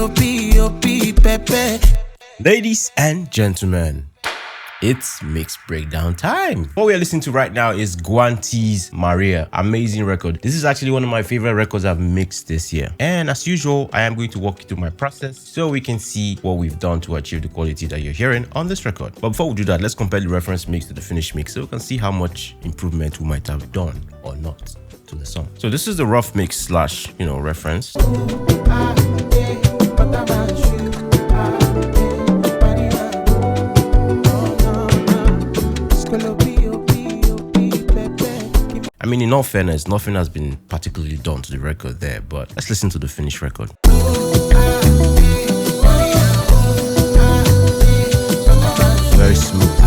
P, Pepe. Ladies and gentlemen, it's mixed breakdown time. What we are listening to right now is Gwannty's Maria. Amazing record. This is actually one of my favorite records I've mixed this year. And as usual, I am going to walk you through my process so we can see what we've done to achieve the quality that you're hearing on this record. But before we do that, let's compare the reference mix to the finished mix so we can see how much improvement we might have done or not to the song. So this is the rough mix / reference. I mean, in all fairness, nothing has been particularly done to the record there, but let's listen to the finished record. Very smooth.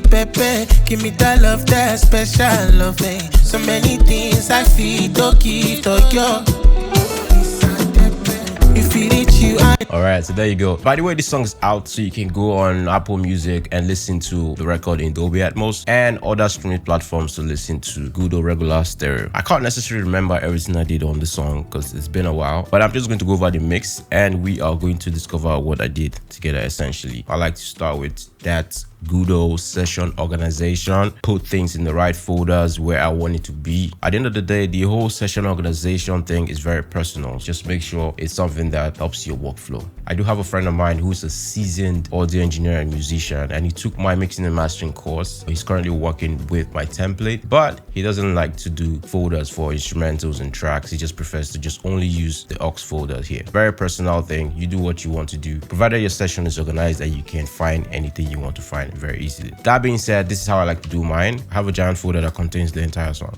Pepe, give me that love, that special love, so many things I feel to give to you. Alright, so there you go. By the way, this song is out, so you can go on Apple Music and listen to the record in Dolby Atmos and other streaming platforms to listen to good or regular stereo. I can't necessarily remember everything I did on the song because it's been a while, but I'm just going to go over the mix and we are going to discover what I did together essentially. I like to start with that good old session organization, put things in the right folders where I want it to be. At the end of the day, the whole session organization thing is very personal. Just make sure it's something that helps your workflow. I do have a friend of mine who's a seasoned audio engineer and musician, and he took my mixing and mastering course. He's currently working with my template, but he doesn't like to do folders for instrumentals and tracks. He just prefers to just only use the aux folder here. Very personal thing. You do what you want to do, provided your session is organized and you can find anything you want to find very easily. That being said, this is how I like to do mine. I have a giant folder that contains the entire song.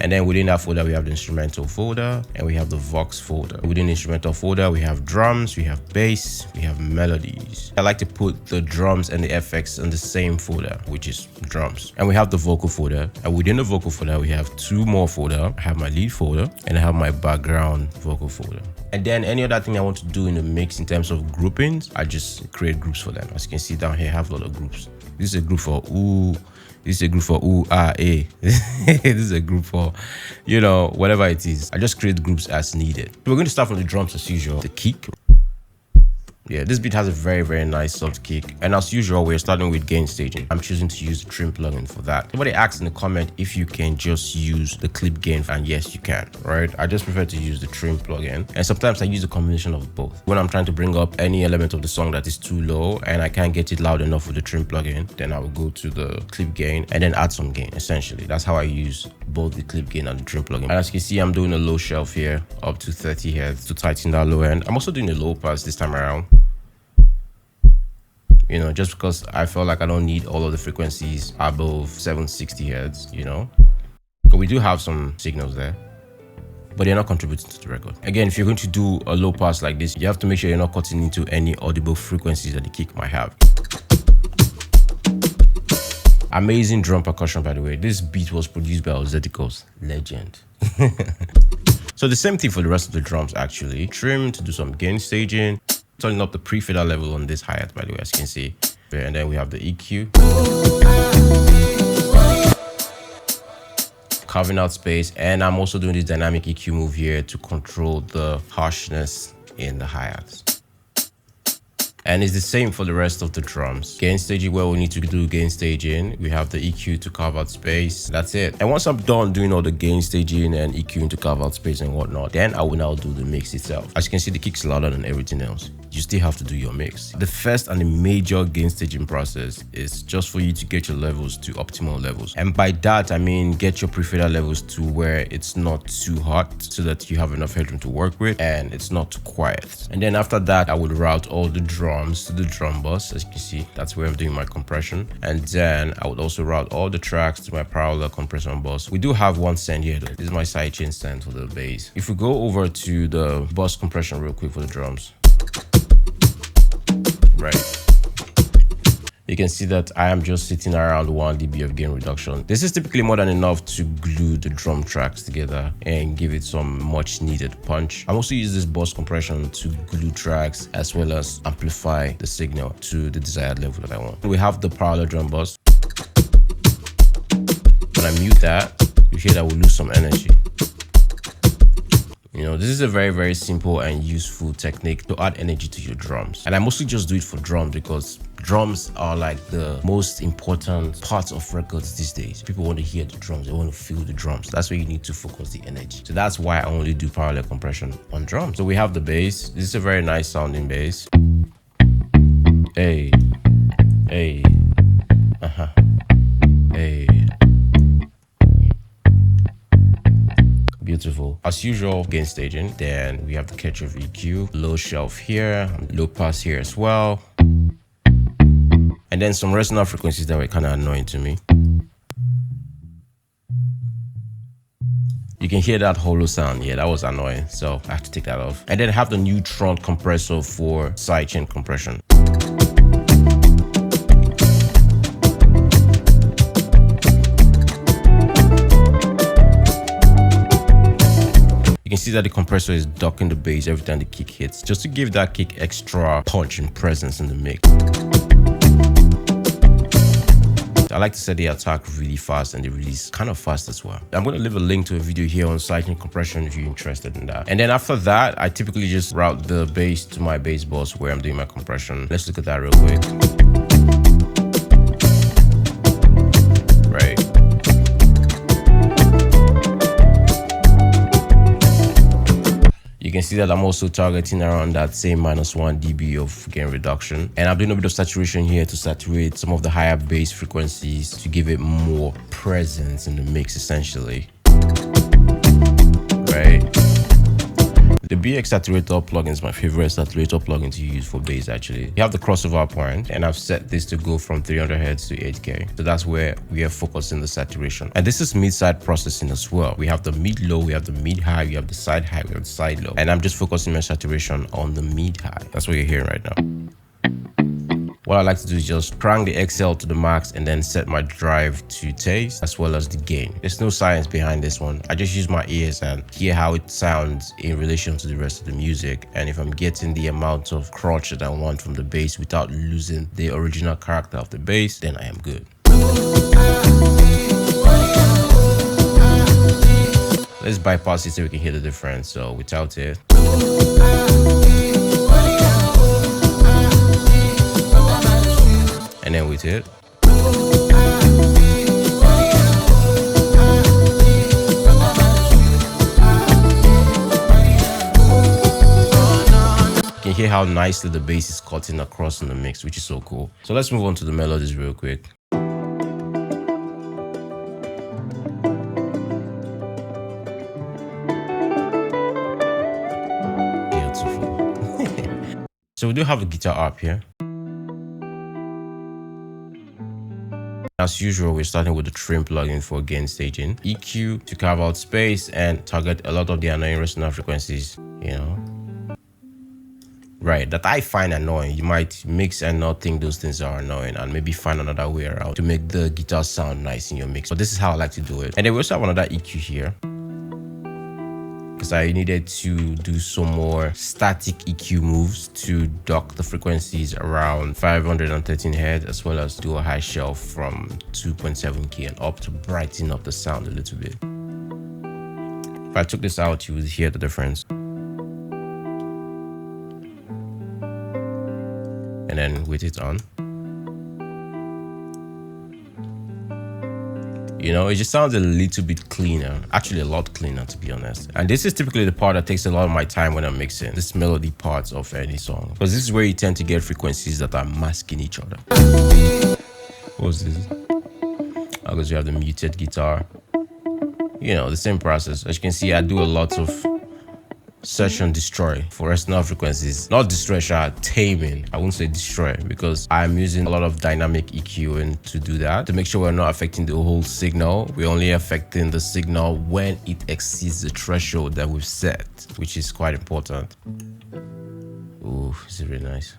And then within that folder, we have the instrumental folder and we have the Vox folder. Within the instrumental folder, we have drums, we have bass, we have melodies. I like to put the drums and the effects in the same folder, which is drums. And we have the vocal folder. And within the vocal folder, we have two more folders. I have my lead folder and I have my background vocal folder. And then any other thing I want to do in the mix in terms of groupings, I just create groups for them. As you can see down here, I have a lot of groups. This is a group for ooh. This is a group for ooh, ah, eh. This is a group for, whatever it is. I just create groups as needed. We're going to start from the drums as usual. The kick. Yeah, this beat has a very, very nice soft kick. And as usual, we're starting with gain staging. I'm choosing to use the trim plugin for that. Somebody asked in the comment if you can just use the clip gain, and yes, you can, right? I just prefer to use the trim plugin. And sometimes I use a combination of both. When I'm trying to bring up any element of the song that is too low and I can't get it loud enough with the trim plugin, then I will go to the clip gain and then add some gain, essentially. That's how I use both the clip gain and the trim plugin. And as you can see, I'm doing a low shelf here up to 30 Hz to tighten that low end. I'm also doing a low pass this time around. Just because I felt like I don't need all of the frequencies above 760 Hz, But we do have some signals there, but they're not contributing to the record. Again, if you're going to do a low pass like this, you have to make sure you're not cutting into any audible frequencies that the kick might have. Amazing drum percussion, by the way. This beat was produced by Ozediko's legend. So the same thing for the rest of the drums, actually. Trim to do some gain staging. Turning up the pre-fader level on this hi-hat, by the way, as you can see. And then we have the EQ. Carving out space. And I'm also doing this dynamic EQ move here to control the harshness in the hi-hats. And it's the same for the rest of the drums. Gain staging, where we need to do gain staging. We have the EQ to carve out space. That's it. And once I'm done doing all the gain staging and EQing to carve out space and whatnot, then I will now do the mix itself. As you can see, the kick's louder than everything else. You still have to do your mix. The first and the major gain staging process is just for you to get your levels to optimal levels. And by that, I mean get your pre-fader levels to where it's not too hot so that you have enough headroom to work with and it's not too quiet. And then after that, I would route all the drums to the drum bus. As you can see, that's where I'm doing my compression. And then I would also route all the tracks to my parallel compression bus. We do have one send here though. This is my sidechain send for the bass. If we go over to the bus compression real quick for the drums, right, you can see that I am just sitting around 1 dB of gain reduction. This is typically more than enough to glue the drum tracks together and give it some much needed punch. I'm also using this bus compression to glue tracks as well as amplify the signal to the desired level that I want. We have the parallel drum bus. When I mute that, you hear that we lose some energy. You know, this is a very, very simple and useful technique to add energy to your drums. And I mostly just do it for drums because drums are like the most important parts of records these days. People want to hear the drums, they want to feel the drums. That's where you need to focus the energy. So that's why I only do parallel compression on drums. So we have the bass. This is a very nice sounding bass. Hey, hey, hey. Beautiful. As usual, gain staging. Then we have the catch of EQ, low shelf here, low pass here as well. And then some resonant frequencies that were kind of annoying to me. You can hear that hollow sound. Yeah, that was annoying. So I have to take that off. And then have the neutron compressor for sidechain compression. You can see that the compressor is ducking the bass every time the kick hits, just to give that kick extra punch and presence in the mix. I like to set the attack really fast and the release kind of fast as well. I'm going to leave a link to a video here on sidechain compression if you're interested in that. And then after that, I typically just route the bass to my bass bus where I'm doing my compression. Let's look at that real quick. Right. You can see that I'm also targeting around that same -1 dB of gain reduction. And I'm doing a bit of saturation here to saturate some of the higher bass frequencies to give it more presence in the mix, essentially. Right? The BX saturator plugin is my favorite saturator plugin to use for bass actually. You have the crossover point and I've set this to go from 300 Hz to 8K. So that's where we are focusing the saturation. And this is mid-side processing as well. We have the mid-low, we have the mid-high, we have the side-high, we have the side-low. And I'm just focusing my saturation on the mid-high. That's what you're hearing right now. What I like to do is just crank the XL to the max and then set my drive to taste as well as the gain. There's no science behind this one. I just use my ears and hear how it sounds in relation to the rest of the music. And if I'm getting the amount of crotch that I want from the bass without losing the original character of the bass, then I am good. Let's bypass it so we can hear the difference. So without it. And then with it. You can hear how nicely the bass is cutting across in the mix, which is so cool. So let's move on to the melodies real quick. Beautiful. So we do have a guitar up here. As usual, we're starting with the trim plugin for gain staging, EQ to carve out space and target a lot of the annoying resonant frequencies, you know, right, that I find annoying. You might mix and not think those things are annoying and maybe find another way around to make the guitar sound nice in your mix. But this is how I like to do it. And then we also have another EQ here because I needed to do some more static EQ moves to duck the frequencies around 513 Hz as well as do a high shelf from 2.7K and up to brighten up the sound a little bit. If I took this out, you would hear the difference. And then with it on, you know, it just sounds a little bit cleaner, actually a lot cleaner to be honest. And this is typically the part that takes a lot of my time when I'm mixing, this melody parts of any song, because this is where you tend to get frequencies that are masking each other. What's this? Because you have the muted guitar, you know, the same process. As you can see, I do a lot of search and destroy for resonant frequencies. Not destroy, taming. I won't say destroy because I'm using a lot of dynamic EQing to do that, to make sure we're not affecting the whole signal. We're only affecting the signal when it exceeds the threshold that we've set, which is quite important. Ooh, this is really nice.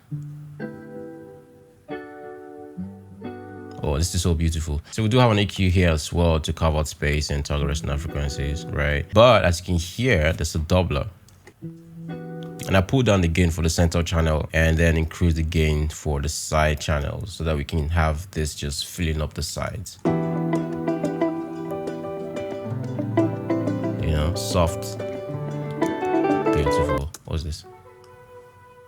Oh, this is so beautiful. So we do have an EQ here as well to carve out space and target resonant frequencies, right? But as you can hear, there's a doubler. And I pull down the gain for the center channel and then increase the gain for the side channels so that we can have this just filling up the sides. soft. Beautiful. What's this?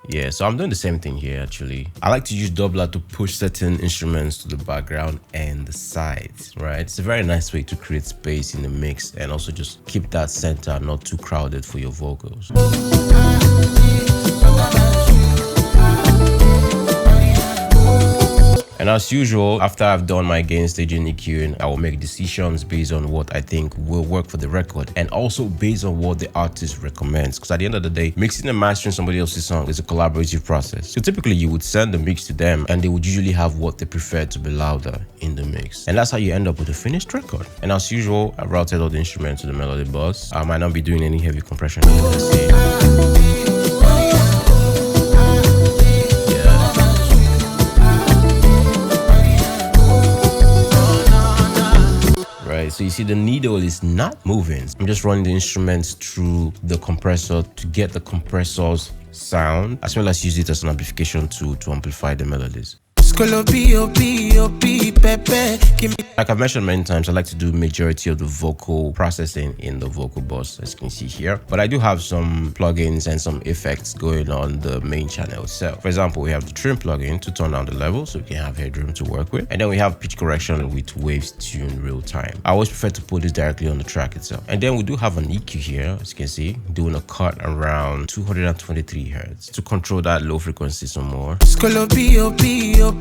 Yeah, so I'm doing the same thing here actually. I like to use doubler to push certain instruments to the background and the sides, right? It's a very nice way to create space in the mix and also just keep that center not too crowded for your vocals. And as usual, after I've done my gain staging EQing, I will make decisions based on what I think will work for the record and also based on what the artist recommends. Because at the end of the day, mixing and mastering somebody else's song is a collaborative process. So typically you would send the mix to them and they would usually have what they prefer to be louder in the mix. And that's how you end up with a finished record. And as usual, I've routed all the instruments to the melody bus. I might not be doing any heavy compression. So you see the needle is not moving. I'm just running the instruments through the compressor to get the compressor's sound, as well as use it as an amplification tool to amplify the melodies. Like I've mentioned many times, I like to do majority of the vocal processing in the vocal bus, as you can see here. But I do have some plugins and some effects going on the main channel itself. For example, we have the trim plugin to turn down the level so we can have headroom to work with. And then we have pitch correction with waves tune real time. I always prefer to put this directly on the track itself. And then we do have an EQ here, as you can see, doing a cut around 223 Hertz to control that low frequency some more.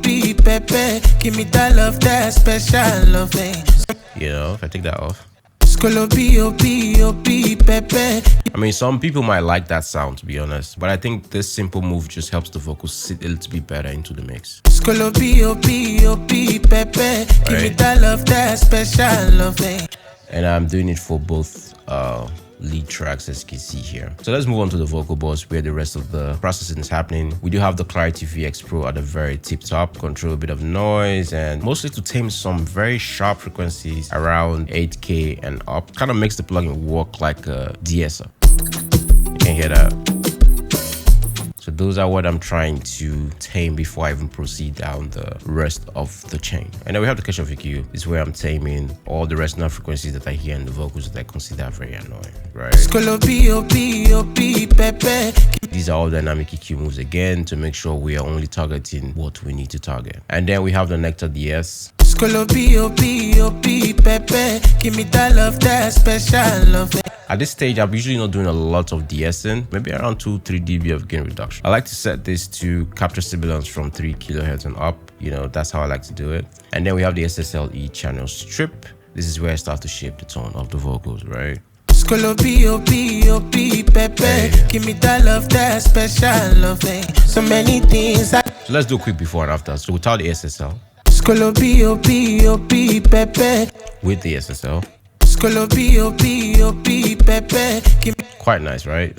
Pepe, give me that love, that special loving. You know, if I take that off. I mean, some people might like that sound, to be honest, but I think this simple move just helps the vocals sit a little bit better into the mix. Pepe, give me that love, that special loving. And I'm doing it for both lead tracks, as you can see here. So let's move on to the vocal bus where the rest of the processing is happening. We do have the Clarity VX Pro at the very tip top, control a bit of noise and mostly to tame some very sharp frequencies around 8K and up. Kind of makes the plugin work like a de-esser. You can hear that. So those are what I'm trying to tame before I even proceed down the rest of the chain. And then we have the Catch-Off EQ. This is where I'm taming all the resonant frequencies that I hear in the vocals that I consider very annoying, right? These are all dynamic EQ moves again to make sure we are only targeting what we need to target. And then we have the Nectar DS. Give me that love, that special loving. At this stage, I'm usually not doing a lot of de-essing, maybe around 2-3 dB of gain reduction. I like to set this to capture sibilance from 3 kHz and up. You know, that's how I like to do it. And then we have the SSLE channel strip. This is where I start to shape the tone of the vocals, right? Pepe, give me that love, that special loving. So many things. So let's do a quick before and after. So without the SSL. Pepe. With the SSL. Pepe. Quite nice, right?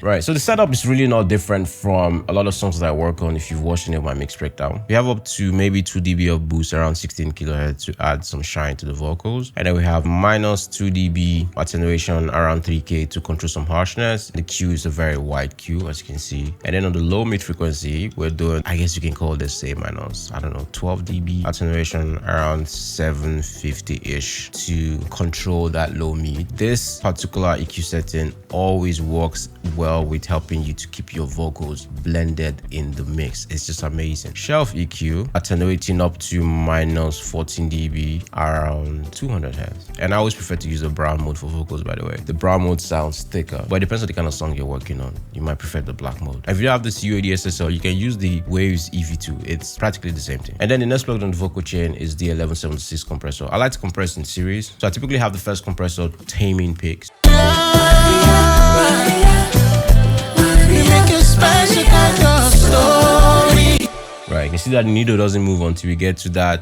Right, so the setup is really not different from a lot of songs that I work on. If you've watched any of my mix breakdown, we have up to maybe 2 dB of boost around 16 kHz to add some shine to the vocals, and then we have minus 2 dB attenuation around 3K to control some harshness. The Q is a very wide Q, as you can see, and then on the low mid frequency we're doing, I guess you can call this say minus, I don't know, 12 dB attenuation around 750-ish to control that low mid. This particular EQ setting always works well with helping you to keep your vocals blended in the mix. It's just amazing. Shelf EQ attenuating up to minus 14 dB around 200 Hz. And I always prefer to use the brown mode for vocals, by the way. The brown mode sounds thicker, but it depends on the kind of song you're working on. You might prefer the black mode. If you have this UAD SSL, you can use the Waves EV2. It's practically the same thing. And then the next plugin on the vocal chain is the 1176 compressor. I like to compress in series, so I typically have the first compressor taming picks. Right, you can see that the needle doesn't move until we get to that,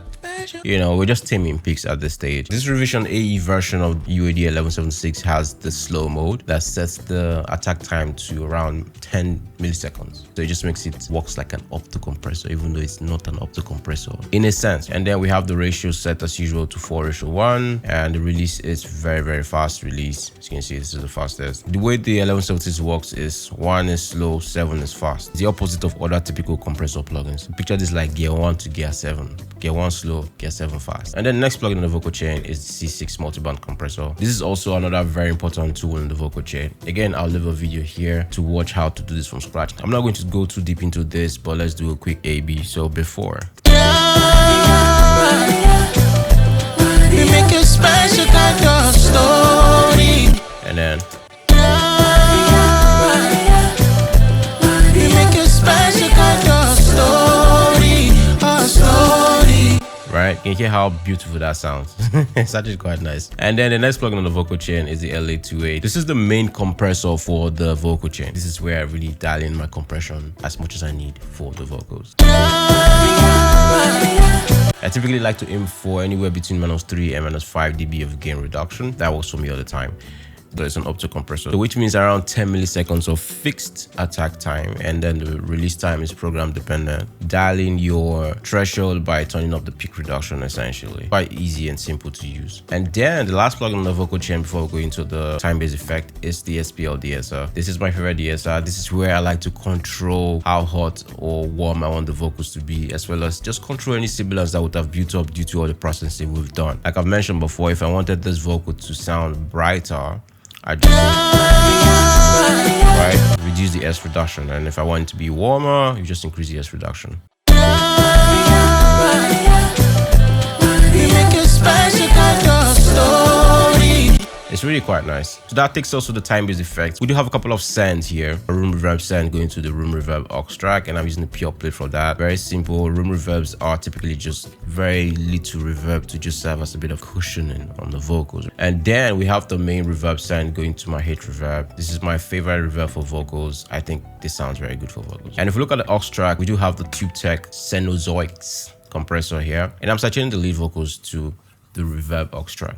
you know, we're just taming peaks at this stage. This revision AE version of UAD 1176 has the slow mode that sets the attack time to around 10 milliseconds. So it just makes it works like an opto compressor, even though it's not an opto compressor in a sense. And then we have the ratio set as usual to 4:1, and the release is very fast release. As you can see, this is the fastest. The way the 1176 works is 1 is slow, 7 is fast. It's the opposite of other typical compressor plugins. Picture this like gear 1 to gear 7. Gear 1 slow, gear 7 fast. And then the next plugin in the vocal chain is the C6 multiband compressor. This is also another very important tool in the vocal chain. Again, I'll leave a video here to watch how to do this from scratch. I'm not going to go too deep into this, but let's do a quick A/B. So before. We make a special kind of story. And then. We make a special kind of story. A story. Right, you can hear how beautiful that sounds. It's actually quite nice. And then the next plugin on the vocal chain is the LA28. This is the main compressor for the vocal chain. This is where I really dial in my compression as much as I need for the vocals. I typically like to aim for anywhere between -3 and -5 dB of gain reduction. That works for me all the time. There's an opto compressor, which means around 10 milliseconds of fixed attack time, and then the release time is program dependent. Dialing your threshold by turning up the peak reduction, essentially. Quite easy and simple to use. And then the last plugin on the vocal chain before we go into the time-based effect is the SPL DSR. This is my favorite DSR. This is where I like to control how hot or warm I want the vocals to be, as well as just control any sibilance that would have built up due to all the processing we've done. Like I've mentioned before, if I wanted this vocal to sound brighter, I just reduce the S reduction, and if I want it to be warmer, you just increase the S reduction. We make a special kind of story. It's really quite nice. So that takes us to the time-based effects. We do have a couple of sends here. A room reverb send going to the room reverb aux track, and I'm using the pure plate for that. Very simple. Room reverbs are typically just very little reverb to just serve as a bit of cushioning on the vocals. And then we have the main reverb send going to my hate reverb. This is my favorite reverb for vocals. I think this sounds very good for vocals. And if we look at the aux track, we do have the TubeTech Sennheiser compressor here, and I'm saturating the lead vocals to the reverb aux track.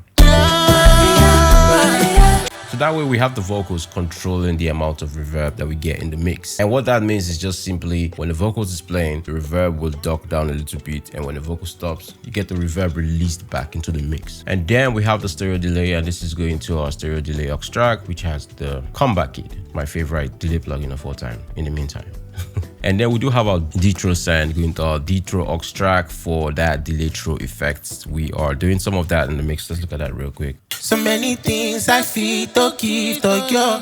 So that way we have the vocals controlling the amount of reverb that we get in the mix. And what that means is just simply when the vocals is playing, the reverb will duck down a little bit, and when the vocal stops, you get the reverb released back into the mix. And then we have the stereo delay, and this is going to our stereo delay aux track, which has the comeback kit, my favorite delay plugin of all time in the meantime. And then we do have our Detro send going to our Detro aux track for that delay throw effects. We are doing some of that in the mix. Let's look at that real quick. So many things I feel to give to you.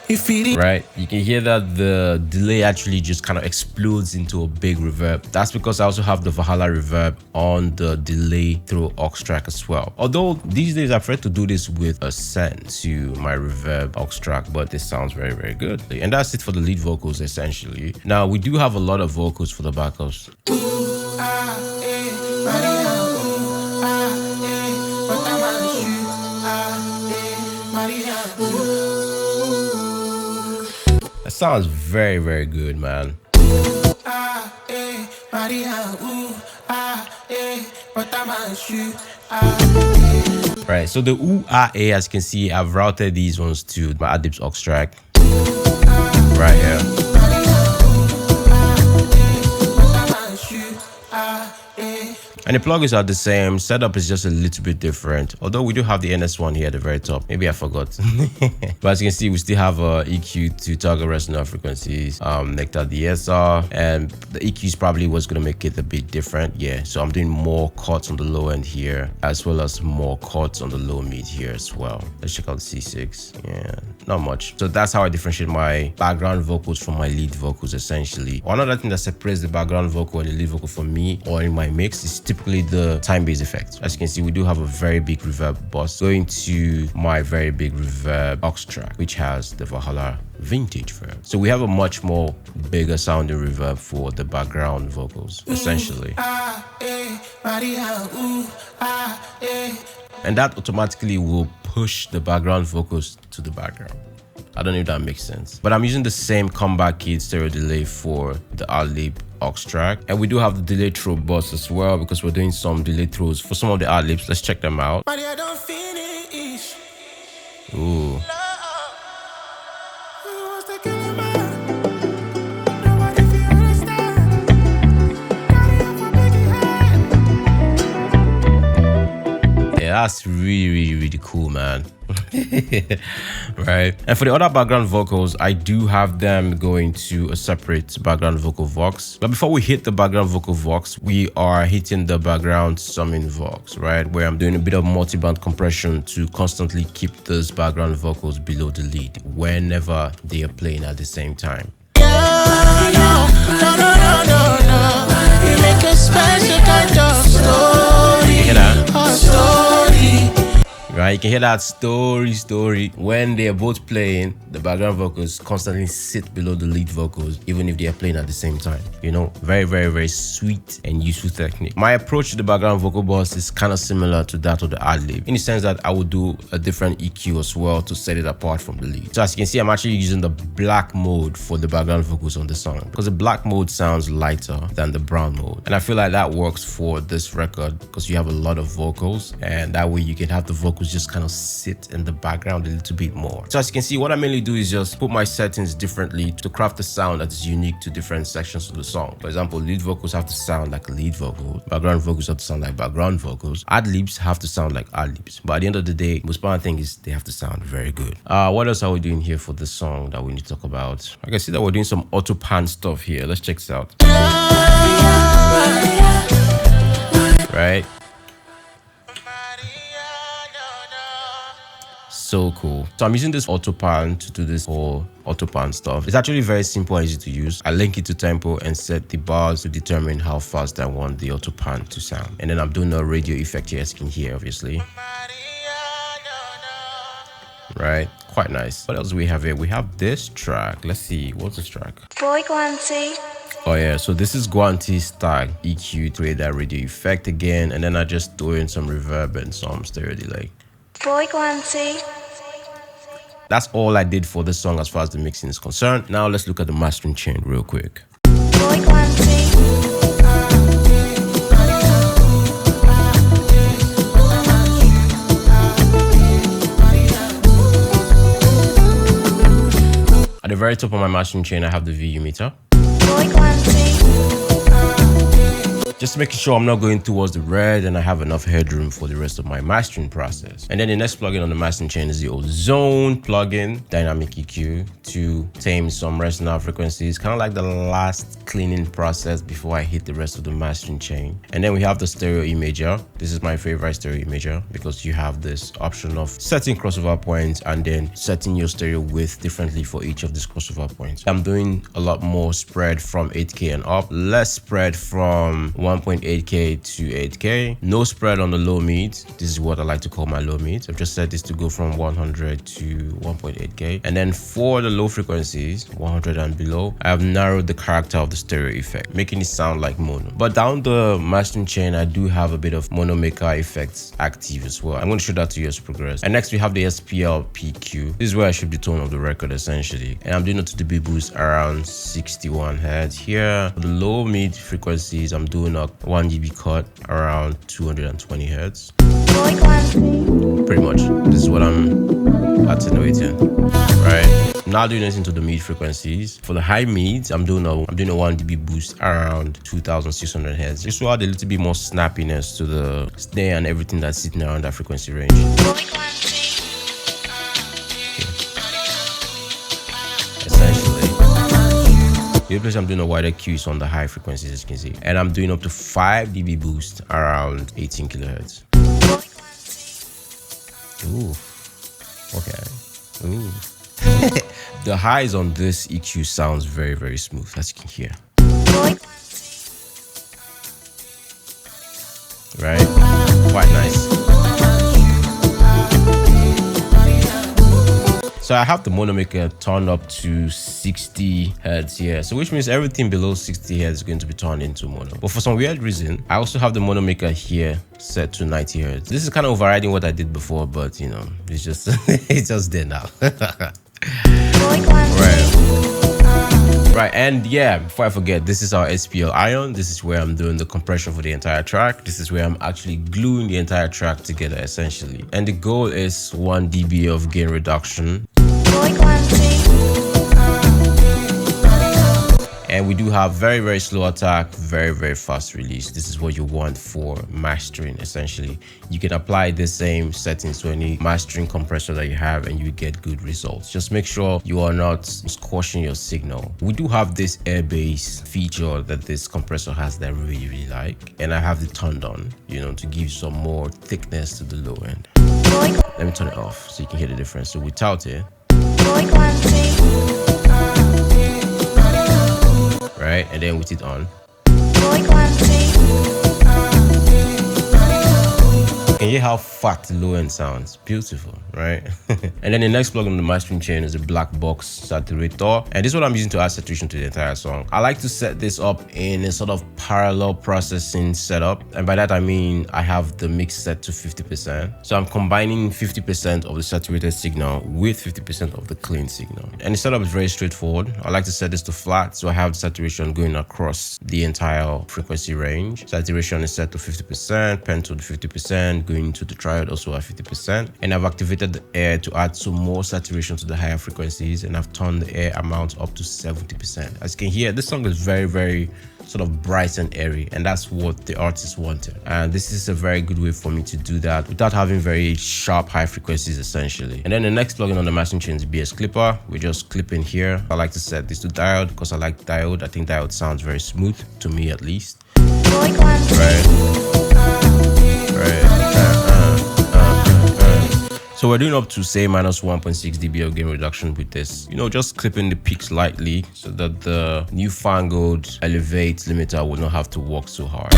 You feel it? Right, you can hear that the delay actually just kind of explodes into a big reverb. That's because I also have the Valhalla reverb on the delay through aux track as well. Although these days I prefer to do this with a send to my reverb aux track, but this sounds very good. And that's it for the lead vocals essentially. Now we do have a lot of vocals for the backups. That sounds very good, man. Right, so the ooh ah eh, as you can see, I've routed these ones to my Adlibs aux track right here. And the plugins are the same. Setup is just a little bit different. Although we do have the NS1 here at the very top. Maybe I forgot. But as you can see, we still have a EQ to target resonant frequencies, Nectar DSR, and the EQ is probably what's going to make it a bit different. Yeah, so I'm doing more cuts on the low end here, as well as more cuts on the low mid here as well. Let's check out the C6. Yeah, not much. So that's how I differentiate my background vocals from my lead vocals essentially. Another thing that separates the background vocal and the lead vocal for me or in my mix is typically the time-based effect. As you can see, we do have a very big reverb bus going to my very big reverb aux track, which has the Valhalla vintage verb. So we have a much more bigger sounding reverb for the background vocals, essentially. And that automatically will push the background vocals to the background. I don't know if that makes sense. But I'm using the same comeback kit stereo delay for the Adlib aux track. And we do have the delay throw bus as well, because we're doing some delay throws for some of the Adlibs. Let's check them out. Ooh. That's really cool, man. Right. And for the other background vocals, I do have them going to a separate background vocal vox. But before we hit the background vocal vox, we are hitting the background summing vox, right, where I'm doing a bit of multi-band compression to constantly keep those background vocals below the lead whenever they are playing at the same time. No. You make a special kind of story. You hear that? A story. Right, you can hear that story. When they are both playing, the background vocals constantly sit below the lead vocals, even if they are playing at the same time. You know, very sweet and useful technique. My approach to the background vocal bus is kind of similar to that of the ad-lib, in the sense that I would do a different EQ as well to set it apart from the lead. So as you can see, I'm actually using the black mode for the background vocals on the song, because the black mode sounds lighter than the brown mode. And I feel like that works for this record because you have a lot of vocals, and that way you can have the vocals just kind of sit in the background a little bit more. So as you can see, what I mainly do is just put my settings differently to craft a sound that is unique to different sections of the song. For example, lead vocals have to sound like lead vocals, background vocals have to sound like background vocals, ad-libs have to sound like ad-libs. But at the end of the day, most important thing is they have to sound very good. What else are we doing here for this song that we need to talk about? I can see that we're doing some auto pan stuff here. Let's check this out. Right? So cool. So I'm using this auto pan to do this whole auto pan stuff. It's actually very simple and easy to use. I link it to tempo and set the bars to determine how fast I want the auto pan to sound. And then I'm doing a radio effect here, as you can hear, obviously. Right, quite nice. What else do we have here? We have this track. Let's see, what's this track? Boy Gwannty. Oh yeah, so this is Gwannty's tag EQ to create that radio effect again, and then I just throw in some reverb and some stereo delay. Boy Gwannty. That's all I did for this song as far as the mixing is concerned. Now let's look at the mastering chain real quick. Boy Gwannty. At the very top of my mastering chain, I have the VU meter. Boy Gwannty. Just making sure I'm not going towards the red and I have enough headroom for the rest of my mastering process. And then the next plugin on the mastering chain is the Ozone plugin, dynamic EQ, to tame some resonant frequencies, kind of like the last cleaning process before I hit the rest of the mastering chain. And then we have the stereo imager. This is my favorite stereo imager because you have this option of setting crossover points and then setting your stereo width differently for each of these crossover points. I'm doing a lot more spread from 8K and up, less spread from 1.8K to 8K, no spread on the low mids. This is what I like to call my low mids. I've just set this to go from 100 to 1.8K. And then for the low frequencies, 100 and below, I have narrowed the character of the stereo effect, making it sound like mono. But down the mastering chain, I do have a bit of mono maker effects active as well. I'm going to show that to you as progress. And next we have the SPL PQ. This is where I should be tone of the record essentially. And I'm doing a to dB boost around 61 hertz here. For the low mid frequencies, I'm doing a 1 dB cut around 220 hertz. Pretty much. This is what I'm attenuating. Right. I'm now doing this into the mid frequencies. For the high mids, I'm doing a 1 dB boost around 2600 hertz. Just to add a little bit more snappiness to the snare and everything that's sitting around that frequency range. The other place I'm doing a wider Q is on the high frequencies, as you can see. And I'm doing up to 5 dB boost around 18 kilohertz. Ooh. Okay. Ooh. The highs on this EQ sounds very, very smooth, as you can hear. Right? Quite nice. So I have the mono maker turned up to 60 hertz here, so which means everything below 60 hertz is going to be turned into mono. But for some weird reason, I also have the mono maker here set to 90 hertz. This is kind of overriding what I did before, but you know, it's just it's just there now. Right, and yeah, before I forget, this is our SPL ion. This is where I'm doing the compression for the entire track. This is where I'm actually gluing the entire track together essentially. And the goal is 1 dB of gain reduction. And we do have very, very slow attack, very, very fast release. This is what you want for mastering, essentially. You can apply the same settings to any mastering compressor that you have and you get good results. Just make sure you are not squashing your signal. We do have this air bass feature that this compressor has that I really, really like. And I have it turned on, you know, to give some more thickness to the low end. Let me turn it off so you can hear the difference. So without it, right, and then with it on, and hear how fat the low end sounds. Beautiful, right? And then the next plug on the mastering chain is a black box saturator, and this is what I'm using to add saturation to the entire song. I like to set this up in a sort of parallel processing setup, and by that I mean I have the mix set to 50%. So I'm combining 50% of the saturated signal with 50% of the clean signal, and the setup is very straightforward. I like to set this to flat, so I have the saturation going across the entire frequency range. Saturation is set to 50%, pen to 50%, going to the triode also at 50%, and I've activated the air to add some more saturation to the higher frequencies, and I've turned the air amount up to 70%. As you can hear, this song is very, very sort of bright and airy, and that's what the artist wanted, and this is a very good way for me to do that without having very sharp high frequencies, essentially. And then the next plugin on the mastering chain is BS Clipper. We're just clipping here. I like to set this to diode because I like diode. I think diode sounds very smooth, to me at least. So we're doing up to say minus 1.6 dB of gain reduction with this, you know, just clipping the peaks lightly so that the newfangled elevate limiter will not have to work so hard.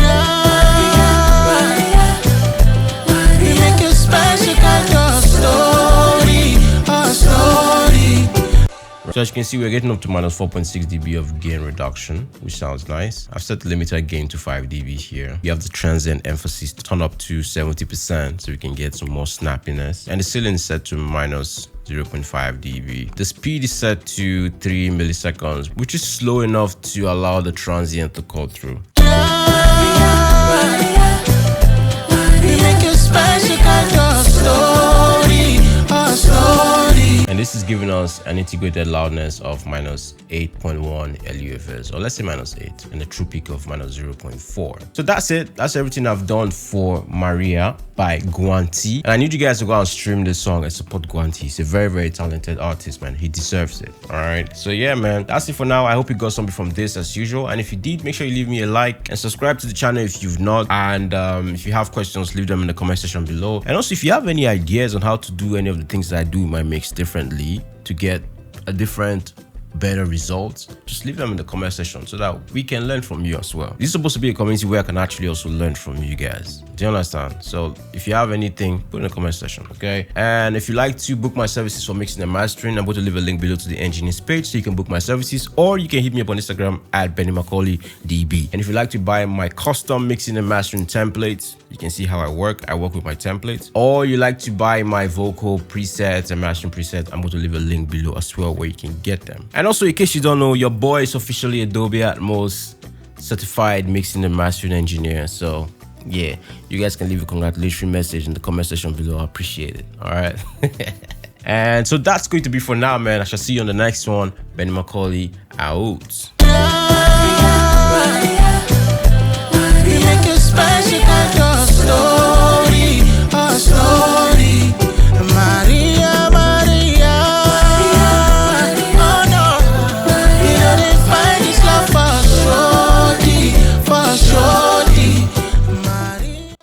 We make a special kind of story, a story. So as you can see, we're getting up to minus 4.6 dB of gain reduction, which sounds nice. I've set the limiter gain to 5 dB here. We have the transient emphasis to turn up to 70% so we can get some more snappiness. And the ceiling is set to minus 0.5 dB. The speed is set to 3 milliseconds, which is slow enough to allow the transient to call through. We make a special kind of story, a story. And this is giving us an integrated loudness of minus 8.1 LUFS, or let's say minus 8, and a true peak of minus 0.4. So that's it. That's everything I've done for Maria by Gwannty. And I need you guys to go and stream this song and support Gwannty. He's a very, very talented artist, man. He deserves it. All right. So yeah, man, that's it for now. I hope you got something from this as usual. And if you did, make sure you leave me a like and subscribe to the channel if you've not. And if you have questions, leave them in the comment section below. And also, if you have any ideas on how to do any of the things that I do in my mix differently to get a different, better results, just leave them in the comment section so that we can learn from you as well. This is supposed to be a community where I can actually also learn from you guys. Do you understand? So if you have anything, put in the comment section, okay? And if you like to book my services for mixing and mastering, I'm going to leave a link below to the engineers page so you can book my services, or you can hit me up on Instagram at BennyMacaulay.db. And if you like to buy my custom mixing and mastering templates, you can see how I work with my templates. Or you like to buy my vocal presets and mastering presets, I'm going to leave a link below as well where you can get them. And also, in case you don't know, your boy is officially Adobe Atmos certified mixing and mastering engineer. So yeah, you guys can leave a congratulatory message in the comment section below. I appreciate it. All right. And so that's going to be for now, man. I shall see you on the next one. Benny Macaulay out.